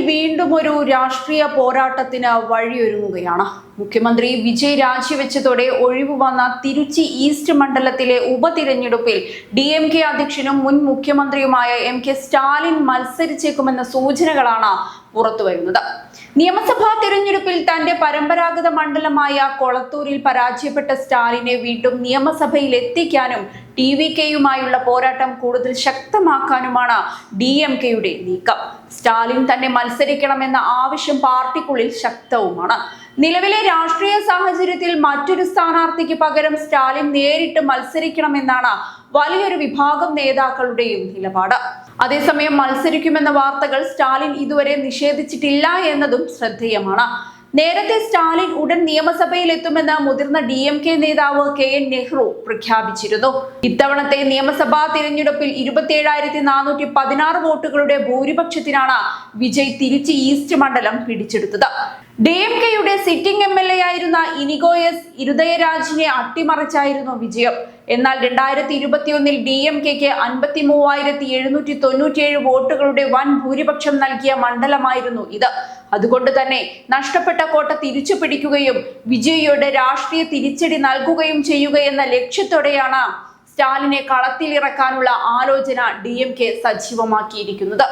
വീണ്ടും ഒരു രാഷ്ട്രീയ പോരാട്ടത്തിന് വഴിയൊരുങ്ങുകയാണ്. മുഖ്യമന്ത്രി വിജയ് രാജിവെച്ചതോടെ ഒഴിവ് വന്ന തിരുച്ചി ഈസ്റ്റ് മണ്ഡലത്തിലെ ഉപതിരഞ്ഞെടുപ്പിൽ DMK അധ്യക്ഷനും മുൻ മുഖ്യമന്ത്രിയുമായ MK സ്റ്റാലിൻ മത്സരിച്ചേക്കുമെന്ന സൂചനകളാണ് പുറത്തുവരുന്നത്. നിയമസഭാ തിരഞ്ഞെടുപ്പിൽ തന്റെ പരമ്പരാഗത മണ്ഡലമായ കൊളത്തൂരിൽ പരാജയപ്പെട്ട സ്റ്റാലിനെ വീണ്ടും നിയമസഭയിൽ എത്തിക്കാനും TVKയുമായുള്ള പോരാട്ടം കൂടുതൽ ശക്തമാക്കാനുമാണ് DMKയുടെ നീക്കം. സ്റ്റാലിൻ തന്നെ മത്സരിക്കണമെന്ന ആവശ്യം പാർട്ടിക്കുള്ളിൽ ശക്തവുമാണ്. നിലവിലെ രാഷ്ട്രീയ സാഹചര്യത്തിൽ മറ്റൊരു സ്ഥാനാർത്ഥിക്ക് പകരം സ്റ്റാലിൻ നേരിട്ട് മത്സരിക്കണമെന്നാണ് വലിയൊരു വിഭാഗം നേതാക്കളുടെയും നിലപാട്. അതേസമയം മത്സരിക്കുമെന്ന വാർത്തകൾ സ്റ്റാലിൻ ഇതുവരെ നിഷേധിച്ചിട്ടില്ല എന്നതും ശ്രദ്ധേയമാണ്. നേരത്തെ സ്റ്റാലിൻ ഉടൻ നിയമസഭയിൽ എത്തുമെന്ന് മുതിർന്ന DMK നേതാവ് KN നെഹ്റു പ്രഖ്യാപിച്ചിരുന്നു. ഇത്തവണത്തെ നിയമസഭാ തിരഞ്ഞെടുപ്പിൽ 27,416 വോട്ടുകളുടെ ഭൂരിപക്ഷത്തിനാണ് വിജയ് തിരുച്ചി ഈസ്റ്റ് മണ്ഡലം പിടിച്ചെടുത്തത്. DMKയുടെ സിറ്റിംഗ് MLA ആയിരുന്ന ഇനിഗോ എസ് ഇരുദയരാജിനെ അട്ടിമറിച്ചായിരുന്നു വിജയം. എന്നാൽ 2021 DMKക്ക് 53,797 വോട്ടുകളുടെ വൻ ഭൂരിപക്ഷം നൽകിയ മണ്ഡലമായിരുന്നു ഇത്. അതുകൊണ്ട് തന്നെ നഷ്ടപ്പെട്ട കോട്ട തിരിച്ചു പിടിക്കുകയും വിജയിയുടെ രാഷ്ട്രീയ തിരിച്ചടി നൽകുകയും ചെയ്യുകയെന്ന ലക്ഷ്യത്തോടെയാണ് സ്റ്റാലിനെ കളത്തിലിറക്കാനുള്ള ആലോചന DMK സജീവമാക്കിയിരിക്കുന്നത്.